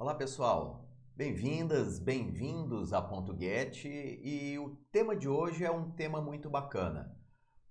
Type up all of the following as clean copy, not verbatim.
Olá pessoal, bem-vindas, bem-vindos a Ponto Get e o tema de hoje é um tema muito bacana.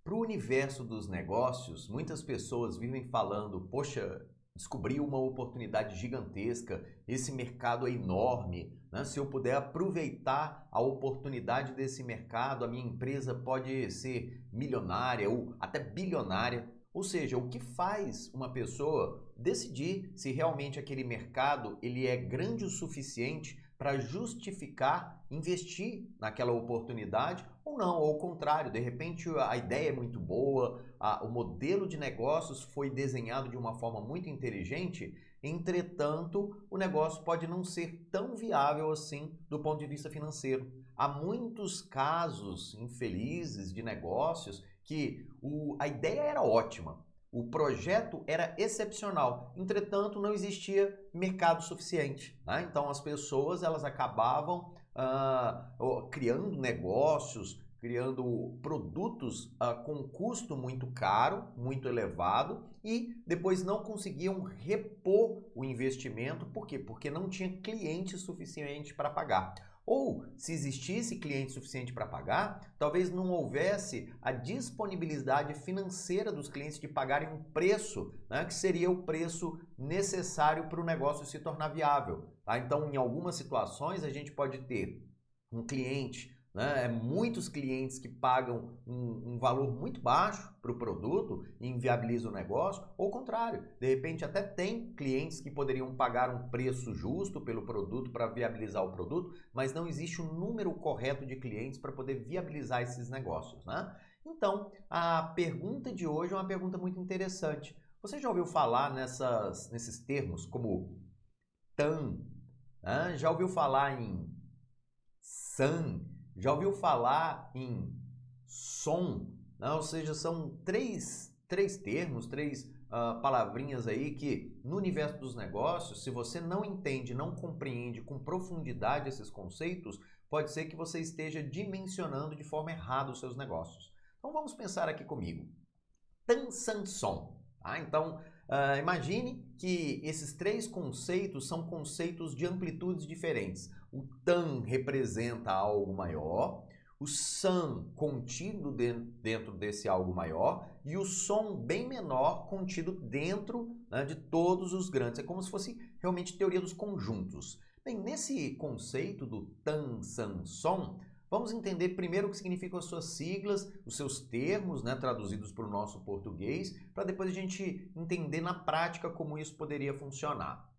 Para o universo dos negócios, muitas pessoas vivem falando, poxa, descobri uma oportunidade gigantesca, esse mercado é enorme, né? Se eu puder aproveitar a oportunidade desse mercado, a minha empresa pode ser milionária ou até bilionária. Ou seja, o que faz uma pessoa decidir se realmente aquele mercado ele é grande o suficiente para justificar investir naquela oportunidade ou não, ou ao contrário, de repente a ideia é muito boa, o modelo de negócios foi desenhado de uma forma muito inteligente, entretanto, o negócio pode não ser tão viável assim do ponto de vista financeiro. Há muitos casos infelizes de negócios que a ideia era ótima, o projeto era excepcional, entretanto não existia mercado suficiente, né? Então as pessoas elas acabavam criando negócios, criando produtos com custo muito caro, muito elevado e depois não conseguiam repor o investimento. Por quê? Porque não tinha cliente suficiente para pagar. Ou, se existisse cliente suficiente para pagar, talvez não houvesse a disponibilidade financeira dos clientes de pagarem um preço, né, que seria o preço necessário para o negócio se tornar viável. Tá? Então, em algumas situações, a gente pode ter um cliente, né, muitos clientes que pagam um valor muito baixo para o produto e inviabiliza o negócio, ou o contrário, de repente até tem clientes que poderiam pagar um preço justo pelo produto para viabilizar o produto, mas não existe um número correto de clientes para poder viabilizar esses negócios, né? Então, a pergunta de hoje é uma pergunta muito interessante. Você já ouviu falar nesses termos como TAM? Né? Já ouviu falar em SAM? Já ouviu falar em som? Não, ou seja, são três termos, três palavrinhas aí que no universo dos negócios, se você não entende, não compreende com profundidade esses conceitos, pode ser que você esteja dimensionando de forma errada os seus negócios. Então vamos pensar aqui comigo. Tansanson. Tá? Então, imagine que esses três conceitos são conceitos de amplitudes diferentes. O tan representa algo maior, o san contido dentro desse algo maior e o som bem menor contido dentro, né, de todos os grandes. É como se fosse realmente teoria dos conjuntos. Bem, nesse conceito do tan, san, som, vamos entender primeiro o que significam as suas siglas, os seus termos, né, traduzidos para o nosso português, para depois a gente entender na prática como isso poderia funcionar.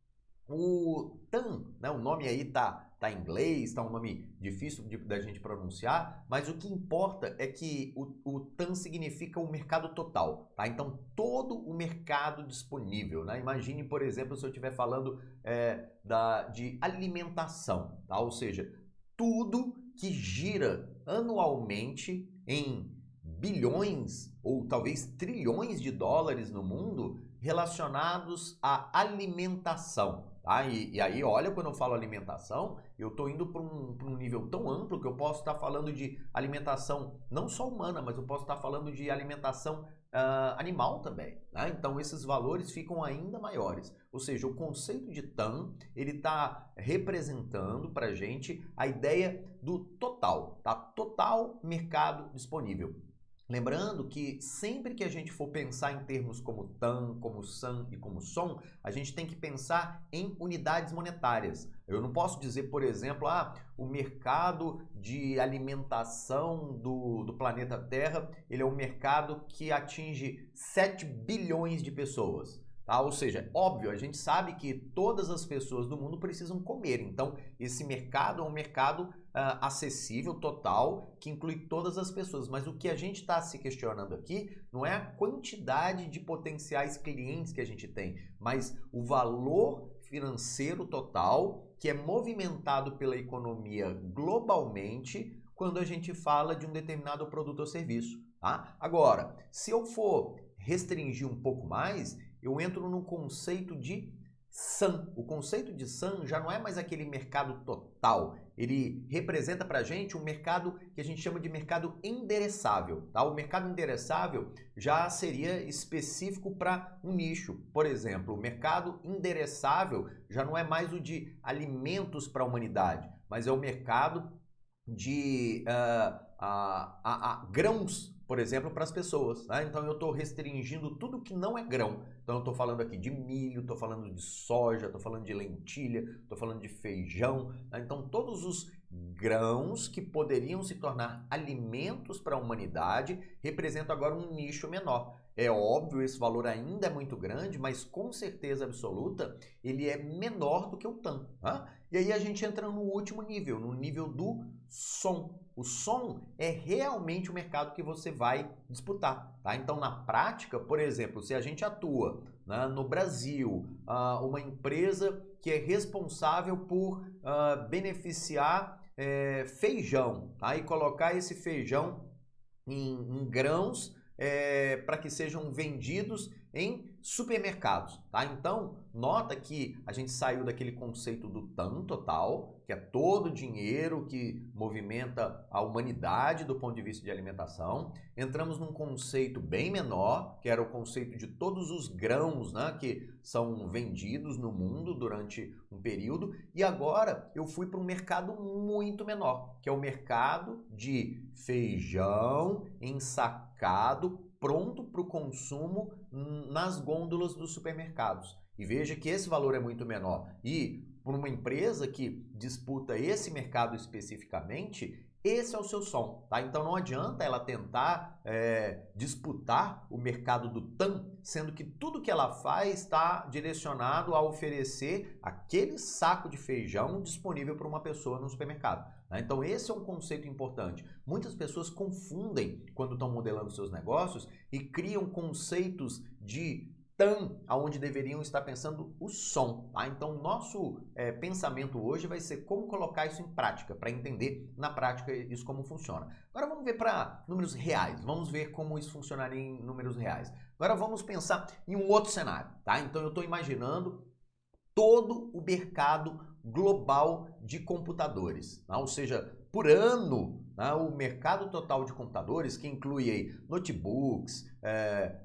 O TAM, né, o nome aí tá em inglês, tá um nome difícil da gente pronunciar, mas o que importa é que o TAM significa o mercado total, tá? Então, todo o mercado disponível, né? Imagine, por exemplo, se eu estiver falando de alimentação, tá? Ou seja, tudo que gira anualmente em bilhões ou talvez trilhões de dólares no mundo relacionados à alimentação. Tá? E aí, olha, quando eu falo alimentação, eu estou indo para um nível tão amplo que eu posso estar falando de alimentação não só humana, mas eu posso estar falando de alimentação animal também. Né? Então, esses valores ficam ainda maiores. Ou seja, o conceito de TAM, ele está representando para a gente a ideia do total, tá? Total mercado disponível. Lembrando que sempre que a gente for pensar em termos como TAM, como SAM e como SOM, a gente tem que pensar em unidades monetárias. Eu não posso dizer, por exemplo, o mercado de alimentação do planeta Terra, ele é um mercado que atinge 7 bilhões de pessoas. Tá? Ou seja, óbvio, a gente sabe que todas as pessoas do mundo precisam comer. Então, esse mercado é um mercado acessível, total, que inclui todas as pessoas. Mas o que a gente está se questionando aqui não é a quantidade de potenciais clientes que a gente tem, mas o valor financeiro total que é movimentado pela economia globalmente quando a gente fala de um determinado produto ou serviço. Tá? Agora, se eu for restringir um pouco mais, eu entro no conceito de SAM. O conceito de SAM já não é mais aquele mercado total. Ele representa para a gente um mercado que a gente chama de mercado endereçável. Tá? O mercado endereçável já seria específico para um nicho. Por exemplo, o mercado endereçável já não é mais o de alimentos para a humanidade, mas é o mercado de grãos, por exemplo, para as pessoas. Tá? Então eu estou restringindo tudo que não é grão. Então eu estou falando aqui de milho, estou falando de soja, estou falando de lentilha, estou falando de feijão. Tá? Então todos os grãos que poderiam se tornar alimentos para a humanidade representam agora um nicho menor. É óbvio, esse valor ainda é muito grande, mas com certeza absoluta ele é menor do que o TAM. Tá? E aí a gente entra no último nível, no nível do som. O som é realmente o mercado que você vai disputar. Tá? Então, na prática, por exemplo, se a gente atua no Brasil, uma empresa que é responsável por beneficiar feijão, tá? E colocar esse feijão em grãos para que sejam vendidos em supermercados, tá? Então, nota que a gente saiu daquele conceito do TAM total, que é todo o dinheiro que movimenta a humanidade do ponto de vista de alimentação. Entramos num conceito bem menor, que era o conceito de todos os grãos, né, que são vendidos no mundo durante um período. E agora eu fui para um mercado muito menor, que é o mercado de feijão ensacado, pronto para o consumo nas gôndolas dos supermercados. E veja que esse valor é muito menor. E por uma empresa que disputa esse mercado especificamente, esse é o seu som, tá? Então não adianta ela tentar disputar o mercado do TAM, sendo que tudo que ela faz está direcionado a oferecer aquele saco de feijão disponível para uma pessoa no supermercado. Então esse é um conceito importante. Muitas pessoas confundem quando estão modelando seus negócios e criam conceitos de TAM, aonde deveriam estar pensando o som. Tá? Então, nosso pensamento hoje vai ser como colocar isso em prática, para entender na prática isso como funciona. Agora vamos ver para números reais, vamos ver como isso funcionaria em números reais. Agora vamos pensar em um outro cenário. Tá? Então, eu estou imaginando todo o mercado global de computadores, tá? Ou seja, por ano, tá? O mercado total de computadores, que inclui aí notebooks,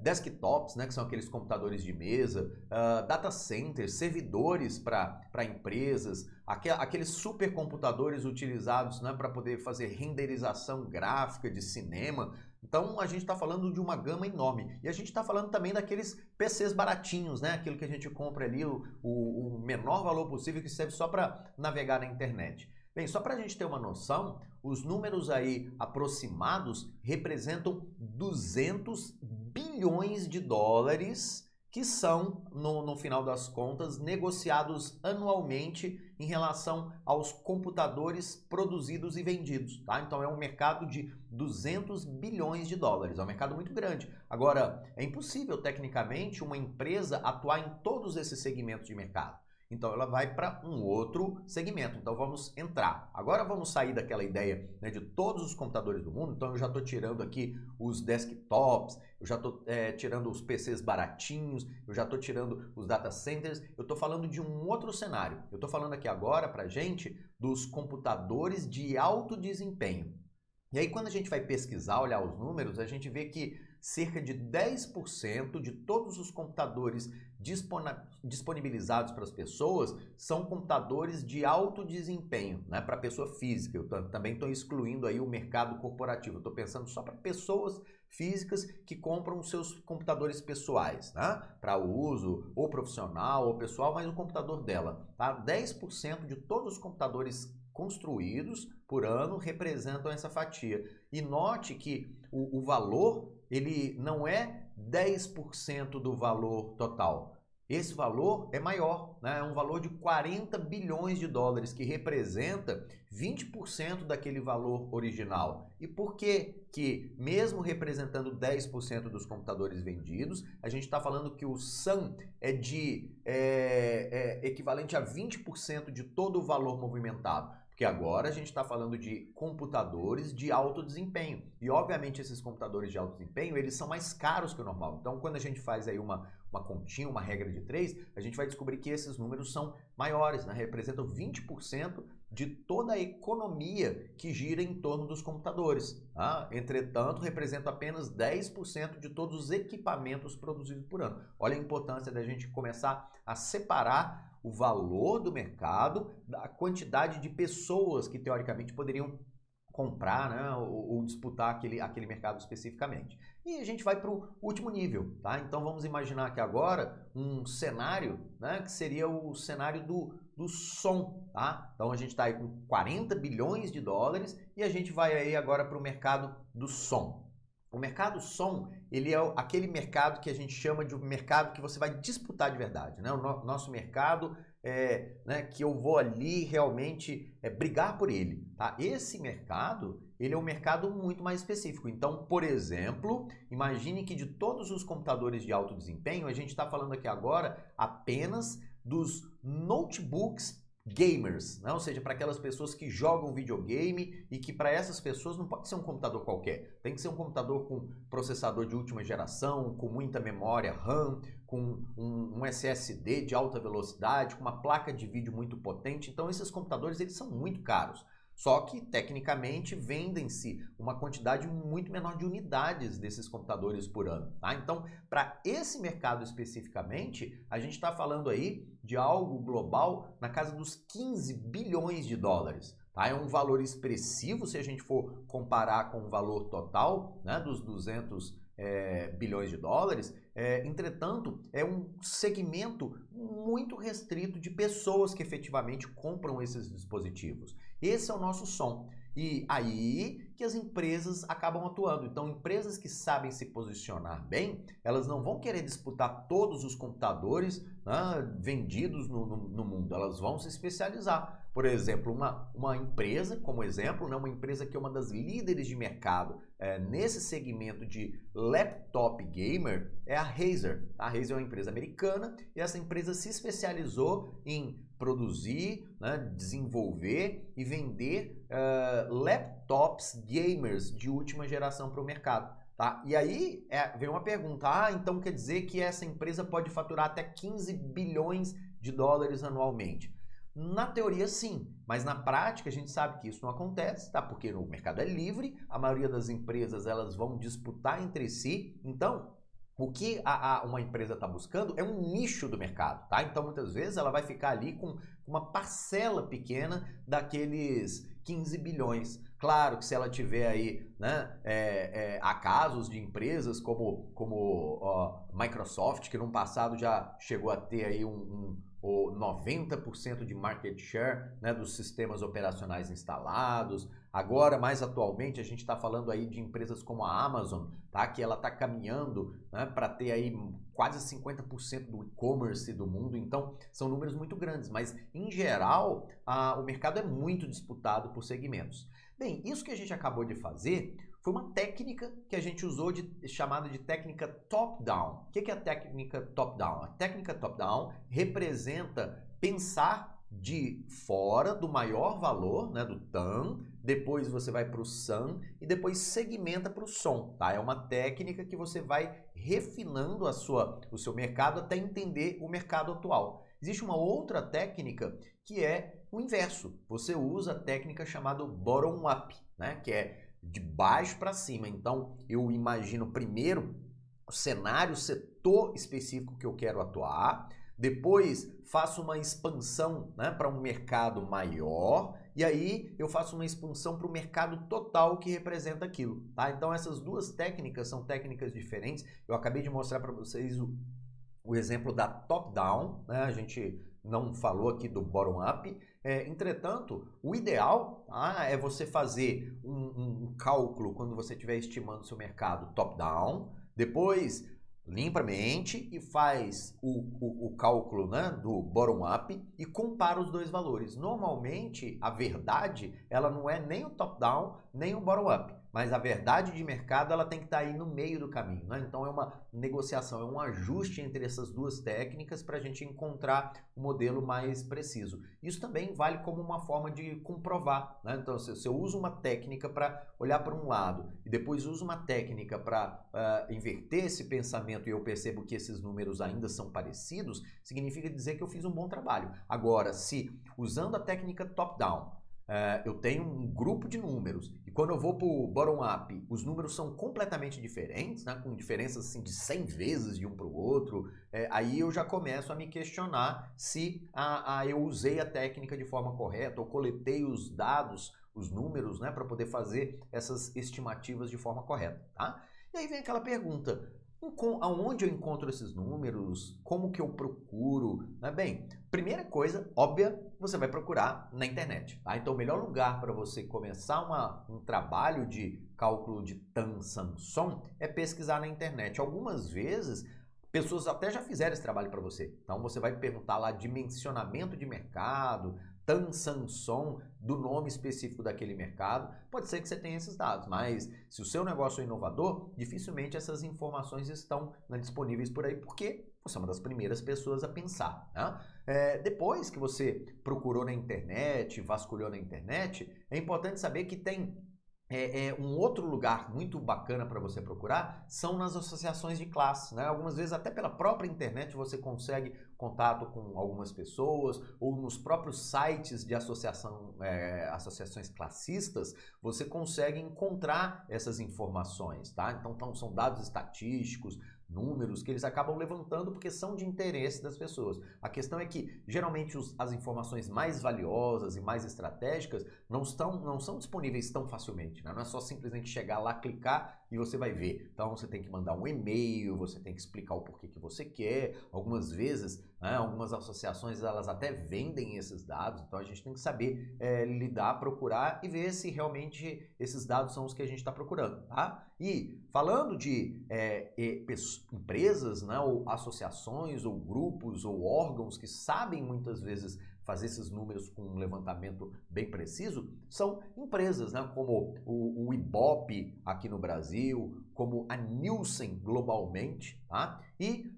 desktops, né, que são aqueles computadores de mesa, data centers, servidores para empresas, aqueles supercomputadores utilizados, né, para poder fazer renderização gráfica de cinema. Então a gente está falando de uma gama enorme. E a gente está falando também daqueles PCs baratinhos, né? Aquilo que a gente compra ali, o menor valor possível, que serve só para navegar na internet. Bem, só para a gente ter uma noção, os números aí aproximados representam 200 bilhões de dólares que são, no final das contas, negociados anualmente em relação aos computadores produzidos e vendidos. Tá? Então é um mercado de 200 bilhões de dólares, é um mercado muito grande. Agora, é impossível, tecnicamente, uma empresa atuar em todos esses segmentos de mercado. Então ela vai para um outro segmento. Então vamos entrar. Agora vamos sair daquela ideia, né, de todos os computadores do mundo. Então eu já estou tirando aqui os desktops, eu já estou tirando os PCs baratinhos, eu já estou tirando os data centers. Eu estou falando de um outro cenário. Eu estou falando aqui agora para a gente dos computadores de alto desempenho. E aí quando a gente vai pesquisar, olhar os números, a gente vê que cerca de 10% de todos os computadores disponibilizados para as pessoas são computadores de alto desempenho, né, para pessoa física. Eu também estou excluindo aí o mercado corporativo. Eu estou pensando só para pessoas físicas que compram seus computadores pessoais, né, para uso ou profissional ou pessoal, mas o computador dela. Tá? 10% de todos os computadores construídos por ano representam essa fatia. E note que o valor, ele não é 10% do valor total. Esse valor é maior, né? É um valor de 40 bilhões de dólares, que representa 20% daquele valor original. E por que que, mesmo representando 10% dos computadores vendidos, a gente está falando que o SAM é equivalente a 20% de todo o valor movimentado? Porque agora a gente está falando de computadores de alto desempenho. E, obviamente, esses computadores de alto desempenho, eles são mais caros que o normal. Então, quando a gente faz aí uma continha, uma regra de 3, a gente vai descobrir que esses números são maiores, né? Representam 20% de toda a economia que gira em torno dos computadores. Tá? Entretanto, representa apenas 10% de todos os equipamentos produzidos por ano. Olha a importância da gente começar a separar o valor do mercado da quantidade de pessoas que teoricamente poderiam comprar, né, ou disputar aquele mercado especificamente. E a gente vai para o último nível, tá? Então vamos imaginar aqui agora um cenário, né, que seria o cenário do som, tá? Então a gente está aí com 40 bilhões de dólares e a gente vai aí agora para o mercado do som. O mercado som, ele é aquele mercado que a gente chama de um mercado que você vai disputar de verdade, né? O nosso mercado né, que eu vou ali realmente brigar por ele, tá? Esse mercado, ele é um mercado muito mais específico. Então, por exemplo, imagine que de todos os computadores de alto desempenho, a gente está falando aqui agora apenas dos notebooks gamers, né? Ou seja, para aquelas pessoas que jogam videogame e que para essas pessoas não pode ser um computador qualquer. Tem que ser um computador com processador de última geração, com muita memória RAM, com um SSD de alta velocidade, com uma placa de vídeo muito potente. Então esses computadores, eles são muito caros. Só que, tecnicamente, vendem-se uma quantidade muito menor de unidades desses computadores por ano. Tá? Então, para esse mercado especificamente, a gente está falando aí de algo global na casa dos 15 bilhões de dólares. Tá? É um valor expressivo se a gente for comparar com o valor total, né, dos 200 bilhões de dólares. Entretanto, é um segmento muito restrito de pessoas que efetivamente compram esses dispositivos. Esse é o nosso som. E aí que as empresas acabam atuando. Então, empresas que sabem se posicionar bem, elas não vão querer disputar todos os computadores, né, vendidos no mundo. Elas vão se especializar. Por exemplo, uma empresa, como exemplo, né, uma empresa que é uma das líderes de mercado nesse segmento de laptop gamer é a Razer. A Razer é uma empresa americana e essa empresa se especializou em produzir, né, desenvolver e vender laptops gamers de última geração para o mercado. Tá? E aí vem uma pergunta, então quer dizer que essa empresa pode faturar até 15 bilhões de dólares anualmente? Na teoria, sim, mas na prática a gente sabe que isso não acontece, tá? Porque o mercado é livre, a maioria das empresas elas vão disputar entre si, então o que uma empresa está buscando é um nicho do mercado, tá? Então muitas vezes ela vai ficar ali com uma parcela pequena daqueles 15 bilhões. Claro que se ela tiver aí, né, há casos de empresas como Microsoft, que no passado já chegou a ter aí o 90% de market share, né, dos sistemas operacionais instalados. Agora, mais atualmente, a gente está falando aí de empresas como a Amazon, tá, que ela está caminhando, né, para ter aí quase 50% do e-commerce do mundo. Então, são números muito grandes, mas em geral, o mercado é muito disputado por segmentos. Bem, isso que a gente acabou de fazer foi uma técnica que a gente usou chamada de técnica top-down. O que é a técnica top-down? A técnica top-down representa pensar de fora do maior valor, né, do TAM, depois você vai para o SAM e depois segmenta para o som. Tá? É uma técnica que você vai refinando o seu mercado até entender o mercado atual. Existe uma outra técnica que é o inverso. Você usa a técnica chamada bottom-up, né, que é de baixo para cima. Então, eu imagino primeiro o cenário, o setor específico que eu quero atuar, depois faço uma expansão, né, para um mercado maior e aí eu faço uma expansão para o mercado total que representa aquilo. Tá? Então, essas duas técnicas são técnicas diferentes. Eu acabei de mostrar para vocês o exemplo da top-down, né? A gente não falou aqui do bottom-up. Entretanto, o ideal é você fazer um cálculo quando você estiver estimando o seu mercado top-down, depois limpa a mente e faz o cálculo, né, do bottom-up e compara os dois valores. Normalmente, a verdade ela não é nem o top-down nem o bottom-up. mas a verdade de mercado ela tem que estar aí no meio do caminho, né? Então é uma negociação, é um ajuste entre essas duas técnicas para a gente encontrar o modelo mais preciso. Isso também vale como uma forma de comprovar, né? Então se eu uso uma técnica para olhar para um lado e depois uso uma técnica para inverter esse pensamento e eu percebo que esses números ainda são parecidos, significa dizer que eu fiz um bom trabalho. Agora, se usando a técnica top-down, eu tenho um grupo de números e quando eu vou para o bottom-up, os números são completamente diferentes, né, com diferenças assim, de 100 vezes de um para o outro, aí eu já começo a me questionar se eu usei a técnica de forma correta ou coletei os dados, os números, né, para poder fazer essas estimativas de forma correta, tá? E aí vem aquela pergunta, aonde eu encontro esses números? Como que eu procuro? Bem, primeira coisa, óbvia, você vai procurar na internet. Tá? Então, o melhor lugar para você começar um trabalho de cálculo de Tan-San-Son é pesquisar na internet. Algumas vezes, pessoas até já fizeram esse trabalho para você. Então, você vai perguntar lá dimensionamento de mercado, Tan-San-Son, do nome específico daquele mercado, pode ser que você tenha esses dados, mas se o seu negócio é inovador, dificilmente essas informações estão disponíveis por aí, porque você é uma das primeiras pessoas a pensar, né? Depois que você procurou na internet, vasculhou na internet, é importante saber que tem um outro lugar muito bacana para você procurar são nas associações de classe, né? Algumas vezes até pela própria internet você consegue contato com algumas pessoas ou nos próprios sites de associações classistas você consegue encontrar essas informações, tá? Então são dados estatísticos, números que eles acabam levantando porque são de interesse das pessoas. A questão é que geralmente as informações mais valiosas e mais estratégicas não são disponíveis tão facilmente, né? Não é só simplesmente chegar lá, clicar e você vai ver. Então você tem que mandar um e-mail, você tem que explicar o porquê que você quer. Algumas vezes, né, algumas associações elas até vendem esses dados, então a gente tem que saber lidar, procurar e ver se realmente esses dados são os que a gente está procurando, tá? E falando de empresas, né, ou associações, ou grupos, ou órgãos que sabem muitas vezes fazer esses números com um levantamento bem preciso, são empresas, né, como o Ibope aqui no Brasil, como a Nielsen globalmente, tá? E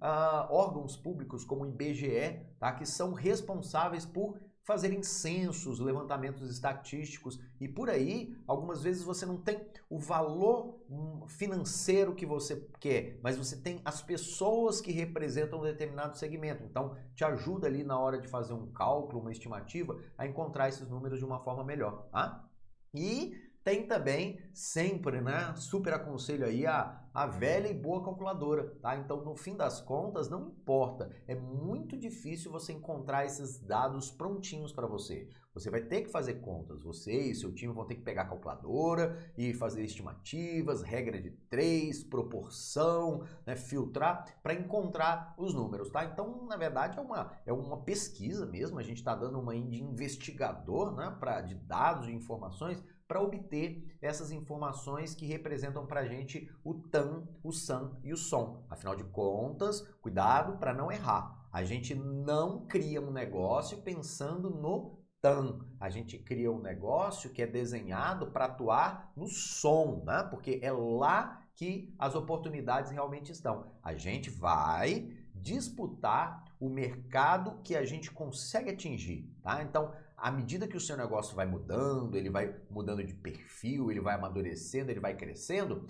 órgãos públicos como o IBGE, tá? Que são responsáveis por fazerem censos, levantamentos estatísticos e por aí, algumas vezes você não tem o valor financeiro que você quer, mas você tem as pessoas que representam um determinado segmento. Então, te ajuda ali na hora de fazer um cálculo, uma estimativa, a encontrar esses números de uma forma melhor, tá? E tem também, sempre, né, super aconselho aí a velha e boa calculadora, tá? Então, no fim das contas, não importa, é muito difícil você encontrar esses dados prontinhos para você. Você vai ter que fazer contas, você e seu time vão ter que pegar a calculadora e fazer estimativas, regra de 3, proporção, né, filtrar para encontrar os números, tá? Então, na verdade, é uma pesquisa mesmo, a gente está dando uma de investigador, né, de dados, de informações, para obter essas informações que representam para a gente o TAN, o SAN e o SOM. Afinal de contas, cuidado para não errar. A gente não cria um negócio pensando no TAN. A gente cria um negócio que é desenhado para atuar no SOM, né? Porque é lá que as oportunidades realmente estão. A gente vai disputar o mercado que a gente consegue atingir, tá? Então, à medida que o seu negócio vai mudando, ele vai mudando de perfil, ele vai amadurecendo, ele vai crescendo,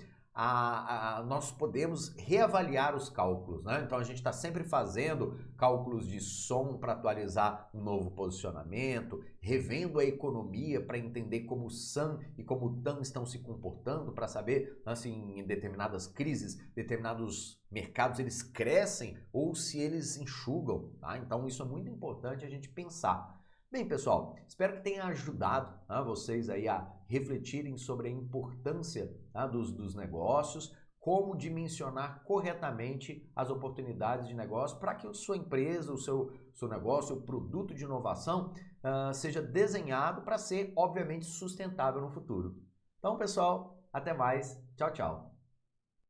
nós podemos reavaliar os cálculos, né? Então a gente está sempre fazendo cálculos de som para atualizar um novo posicionamento, revendo a economia para entender como o SAN e como o TAN estão se comportando, para saber, assim, em determinadas crises, determinados mercados eles crescem ou se eles enxugam, tá? Então isso é muito importante a gente pensar. Bem, pessoal, espero que tenha ajudado, tá, vocês aí a refletirem sobre a importância, tá, dos negócios, como dimensionar corretamente as oportunidades de negócio para que a sua empresa, o seu negócio, o produto de inovação seja desenhado para ser, obviamente, sustentável no futuro. Então, pessoal, até mais. Tchau, tchau.